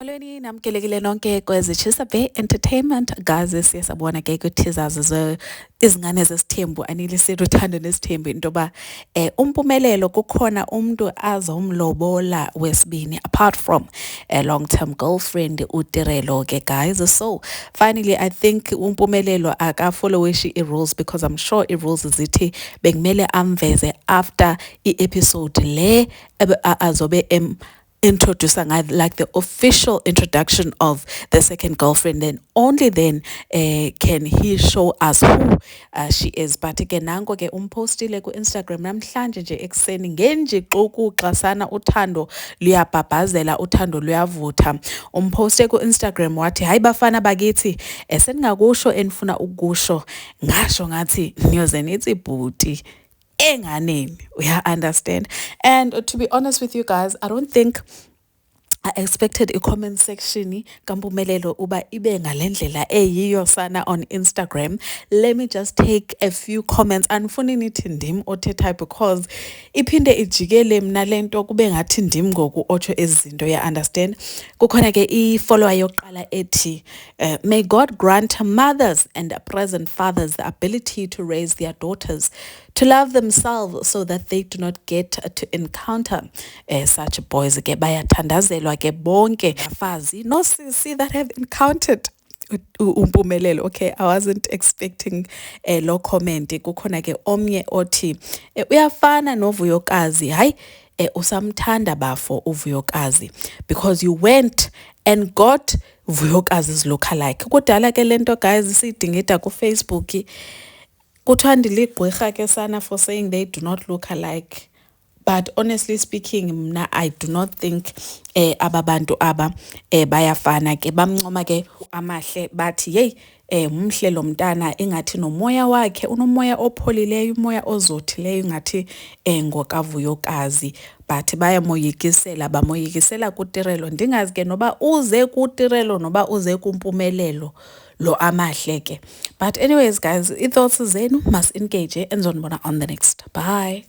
Molweni namkelekile nonke kwezitshisa Bay Entertainment guys siyasabona ke ku-teasers izingane zesithembu anilisile uthando nesithembu into ba umpumelelo kukhona umuntu azomlobola wesibini apart from a long-term girlfriend uTirelo ke guys. So finally I think umpumelelo akafollowishi i-rules because I'm sure i-rules zithi bekumele amveze after i-episode le azobe introduce like the official introduction of the second girlfriend, then only then can he show us who she is. But again nango ke umpostile ku Instagram namhlanje nje ekseni ngenje xukuxasana uthando luyabhabhazela uthando luyavutha. Umposte ku Instagram wathi hayi bafana bakithi seningakusho enifuna ukusho ngasho ngathi niyoze nithi bhuti enganeni. We understand. And to be honest with you guys, I don't think I expected a comment section kampumelelo uba ibe ngalendlela eyiyo sana on Instagram. Let me just take a few comments andifuni nithi ndim othethayo because iphinde ijikele mina lento kube ngathi ndim ngoku otsho ezizinto ya understand. Kukhona ke i-follower yokuqala ethi may God grant mothers and present fathers the ability to raise their daughters to love themselves so that they do not get to encounter such boys ke bayathandazelwa ke bonke abafazi no sisi that have encountered umpumelelo. Okay, I wasn't expecting lo comment. Kukhona ke omnye othi uyafana noVuyokazi hayi usamthanda bafo uVuyokazi because you went and got Vuyokazi's lookalike. Kudala ke lento guys siyidingida ku Facebook kuthiwa ndiligqwirha ke sana for saying they do not look alike. But honestly speaking mna I do not think ababantu aba bayafana ke bamncoma ke amahle bathi hey umhle lo mntana engathi nomoya wakhe unomoya opholileyo umoya ozothileyo ngathi ngokaVuyokazi but bayamoyikisela bamoyikisela kuTirelo ndingazi ke noba uze kuTirelo noba uze kumpumelelo lo amahle ke. But anyways guys, i-thoughts zenu must engage and zonibona on the next. Bye.